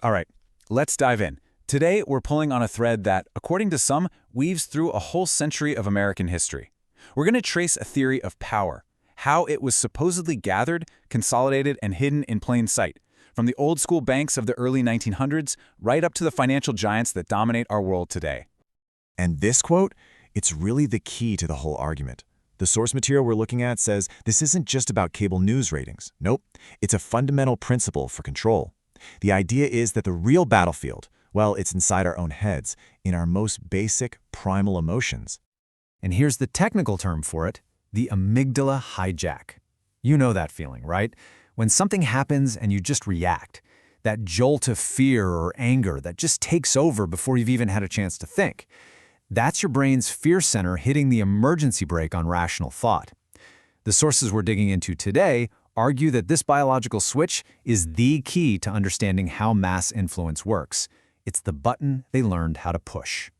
All right, let's dive in. Today, we're pulling on a thread that, according to some, weaves through a whole century of American history. We're going to trace a theory of power, how it was supposedly gathered, consolidated, and hidden in plain sight, from the old-school banks of the early 1900s right up to the financial giants that dominate our world today. And this quote, it's really the key to the whole argument. The source material we're looking at says this isn't just about cable news ratings. Nope, it's a fundamental principle for control. The idea is that the real battlefield, well, it's inside our own heads, in our most basic, primal emotions. And here's the technical term for it, the amygdala hijack. You know that feeling, right? When something happens and you just react. That jolt of fear or anger that just takes over before you've even had a chance to think. That's your brain's fear center hitting the emergency brake on rational thought. The sources we're digging into today argue that this biological switch is the key to understanding how mass influence works. It's the button they learned how to push.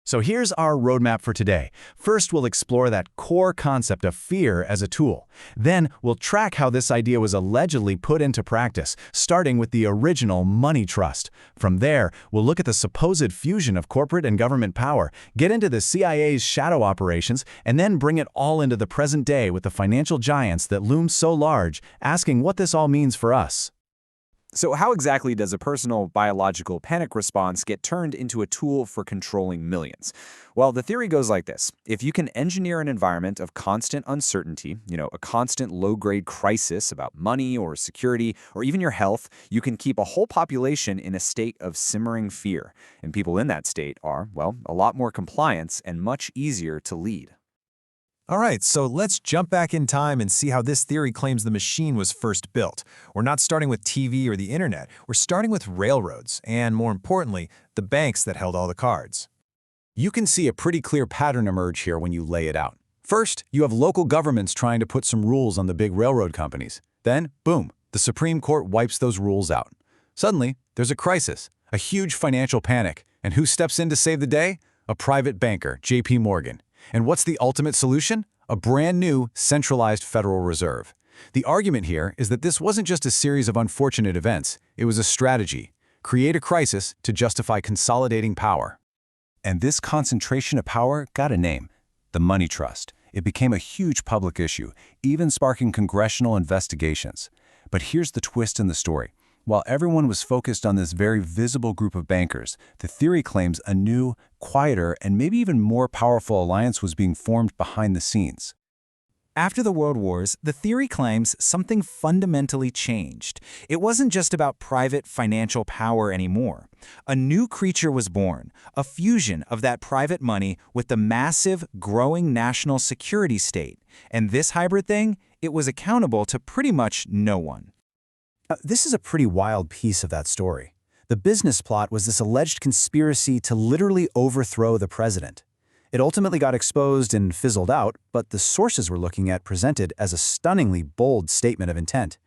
So here's our roadmap for today. First, we'll explore that core concept of fear as a tool. Then, we'll track how this idea was allegedly put into practice, starting with the original money trust. From there, we'll look at the supposed fusion of corporate and government power, get into the CIA's shadow operations, and then bring it all into the present day with the financial giants that loom so large, asking what this all means for us. So how exactly does a personal biological panic response get turned into a tool for controlling millions? Well, the theory goes like this. If you can engineer an environment of constant uncertainty, a constant low-grade crisis about money or security or even your health, you can keep a whole population in a state of simmering fear. And people in that state are, well, a lot more compliant and much easier to lead. All right, so let's jump back in time and see how this theory claims the machine was first built. We're not starting with TV or the internet. We're starting with railroads, and more importantly, the banks that held all the cards. You can see a pretty clear pattern emerge here when you lay it out. First, you have local governments trying to put some rules on the big railroad companies. Then, boom, the Supreme Court wipes those rules out. Suddenly, there's a crisis, a huge financial panic. And who steps in to save the day? A private banker, J.P. Morgan. And what's the ultimate solution? A brand new, centralized Federal Reserve. The argument here is that this wasn't just a series of unfortunate events, it was a strategy. Create a crisis to justify consolidating power. And this concentration of power got a name, the money trust. It became a huge public issue, even sparking congressional investigations. But here's the twist in the story. While everyone was focused on this very visible group of bankers, the theory claims a new, quieter, and maybe even more powerful alliance was being formed behind the scenes. After the World Wars, the theory claims something fundamentally changed. It wasn't just about private financial power anymore. A new creature was born, a fusion of that private money with the massive, growing national security state. And this hybrid thing, it was accountable to pretty much no one. This is a pretty wild piece of that story. The business plot was this alleged conspiracy to literally overthrow the president. It ultimately got exposed and fizzled out, but the sources we're looking at presented as a stunningly bold statement of intent.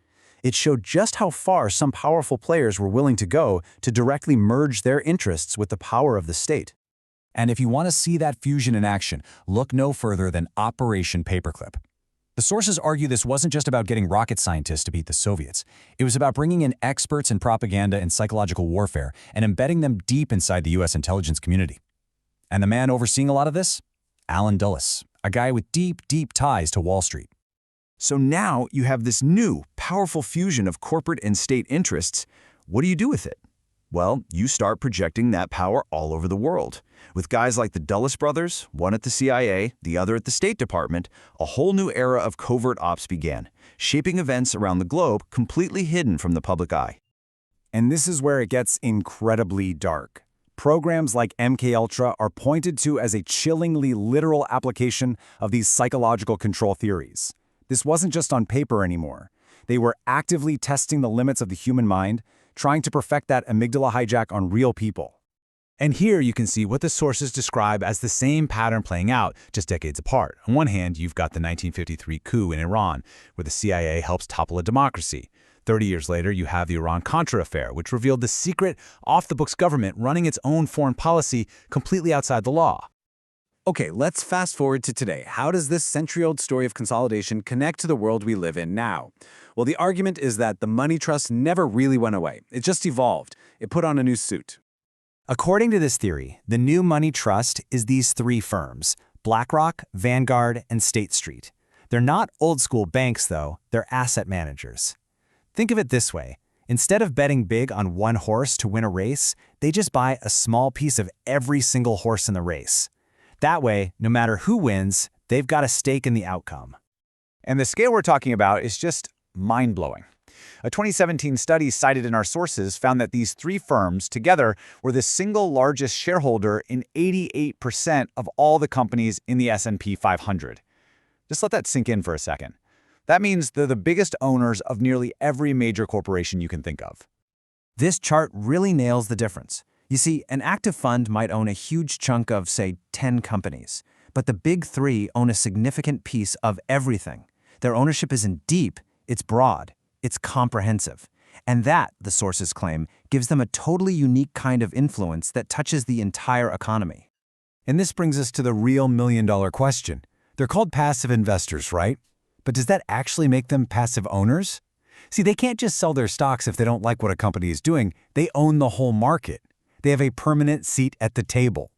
It showed just how far some powerful players were willing to go to directly merge their interests with the power of the state. And if you want to see that fusion in action, look no further than Operation Paperclip. The sources argue this wasn't just about getting rocket scientists to beat the Soviets. It was about bringing in experts in propaganda and psychological warfare and embedding them deep inside the U.S. intelligence community. And the man overseeing a lot of this? Allen Dulles, a guy with deep, deep ties to Wall Street. So now you have this new, powerful fusion of corporate and state interests. What do you do with it? Well, you start projecting that power all over the world. With guys like the Dulles brothers, one at the CIA, the other at the State Department, a whole new era of covert ops began, shaping events around the globe completely hidden from the public eye. And this is where it gets incredibly dark. Programs like MKUltra are pointed to as a chillingly literal application of these psychological control theories. This wasn't just on paper anymore. They were actively testing the limits of the human mind, trying to perfect that amygdala hijack on real people. And here you can see what the sources describe as the same pattern playing out, just decades apart. On one hand, you've got the 1953 coup in Iran, where the CIA helps topple a democracy. 30 years later, you have the Iran-Contra affair, which revealed the secret, off-the-books government running its own foreign policy completely outside the law. Okay, let's fast forward to today. How does this century-old story of consolidation connect to the world we live in now? Well, the argument is that the money trust never really went away. It just evolved. it put on a new suit. According to this theory, the new money trust is these three firms: BlackRock, Vanguard, and State Street. They're not old-school banks, though. They're asset managers. Think of it this way. Instead of betting big on one horse to win a race, they just buy a small piece of every single horse in the race. That way, no matter who wins, they've got a stake in the outcome. And the scale we're talking about is just mind-blowing. A 2017 study cited in our sources found that these three firms together were the single largest shareholder in 88% of all the companies in the S&P 500. Just let that sink in for a second. That means they're the biggest owners of nearly every major corporation you can think of. This chart really nails the difference. You see, an active fund might own a huge chunk of, say, 10 companies, but the big three own a significant piece of everything. Their ownership isn't deep, it's broad, it's comprehensive. And that, the sources claim, gives them a totally unique kind of influence that touches the entire economy. And this brings us to the real million-dollar question. They're called passive investors, right? But does that actually make them passive owners? See, they can't just sell their stocks if they don't like what a company is doing. They own the whole market. They have a permanent seat at the table.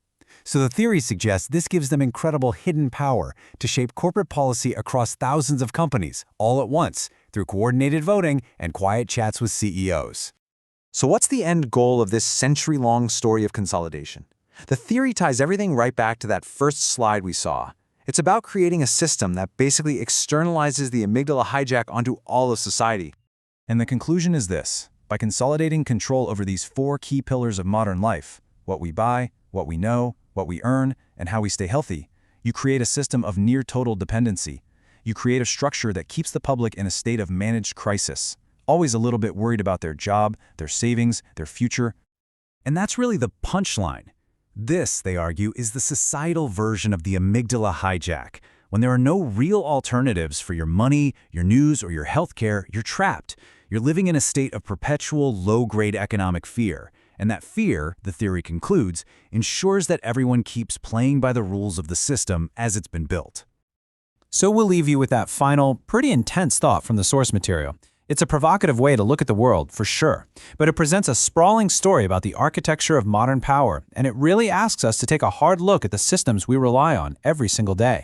So the theory suggests this gives them incredible hidden power to shape corporate policy across thousands of companies all at once through coordinated voting and quiet chats with CEOs. So what's the end goal of this century-long story of consolidation? The theory ties everything right back to that first slide we saw. It's about creating a system that basically externalizes the amygdala hijack onto all of society. And the conclusion is this: by consolidating control over these four key pillars of modern life, what we buy, what we know, what we earn, and how we stay healthy, you create a system of near-total dependency. You create a structure that keeps the public in a state of managed crisis, always a little bit worried about their job, their savings, their future. And that's really the punchline. This, they argue, is the societal version of the amygdala hijack. When there are no real alternatives for your money, your news, or your healthcare, you're trapped. You're living in a state of perpetual low-grade economic fear. And that fear, the theory concludes, ensures that everyone keeps playing by the rules of the system as it's been built. So we'll leave you with that final, pretty intense thought from the source material. It's a provocative way to look at the world, for sure, but it presents a sprawling story about the architecture of modern power, and it really asks us to take a hard look at the systems we rely on every single day.